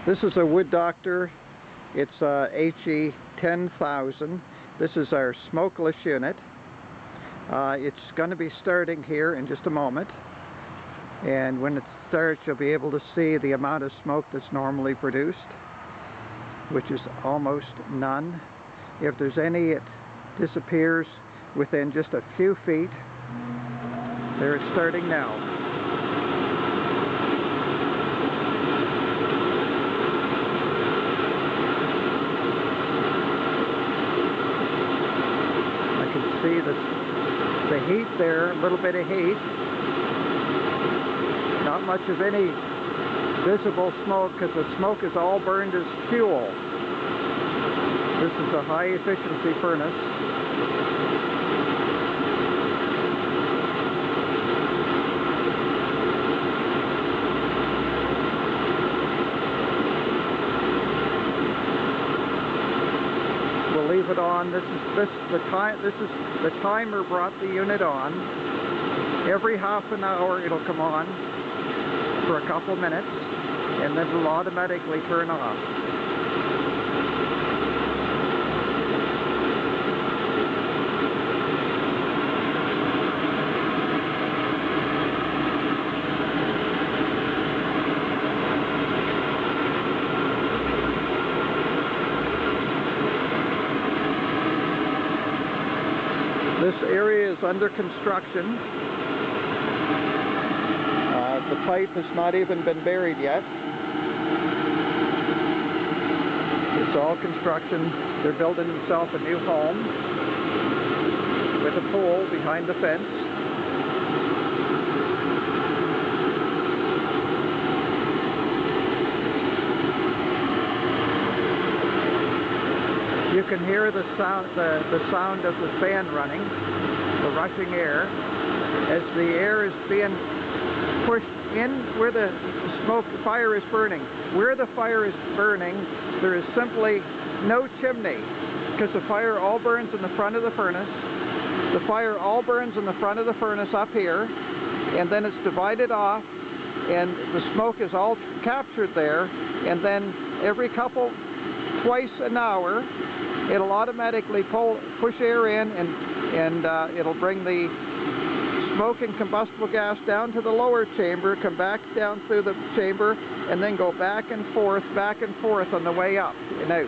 This is a wood doctor. It's HE10000. This is our smokeless unit. It's going to be starting here in just a moment. And when it starts, you'll be able to see the amount of smoke that's normally produced, which is almost none. If there's any, it disappears within just a few feet. There it's starting now. See the heat there, a little bit of heat. Not much of any visible smoke because the smoke is all burned as fuel. This is a high efficiency furnace. Leave it on. This is the timer brought the unit on. Every half an hour it'll come on for a couple minutes and then it'll automatically turn off. This area is under construction. The pipe has not even been buried yet. It's all construction. They're building themselves a new home with a pool behind the fence. You can hear the sound of the fan running, the rushing air, as the air is being pushed in where the fire is burning. Where the fire is burning, there is simply no chimney, because the fire all burns in the front of the furnace. The fire all burns in the front of the furnace up here, and then it's divided off, and the smoke is all captured there, and then twice an hour, it'll automatically push air in, and it'll bring the smoke and combustible gas down to the lower chamber, come back down through the chamber, and then go back and forth on the way up and out.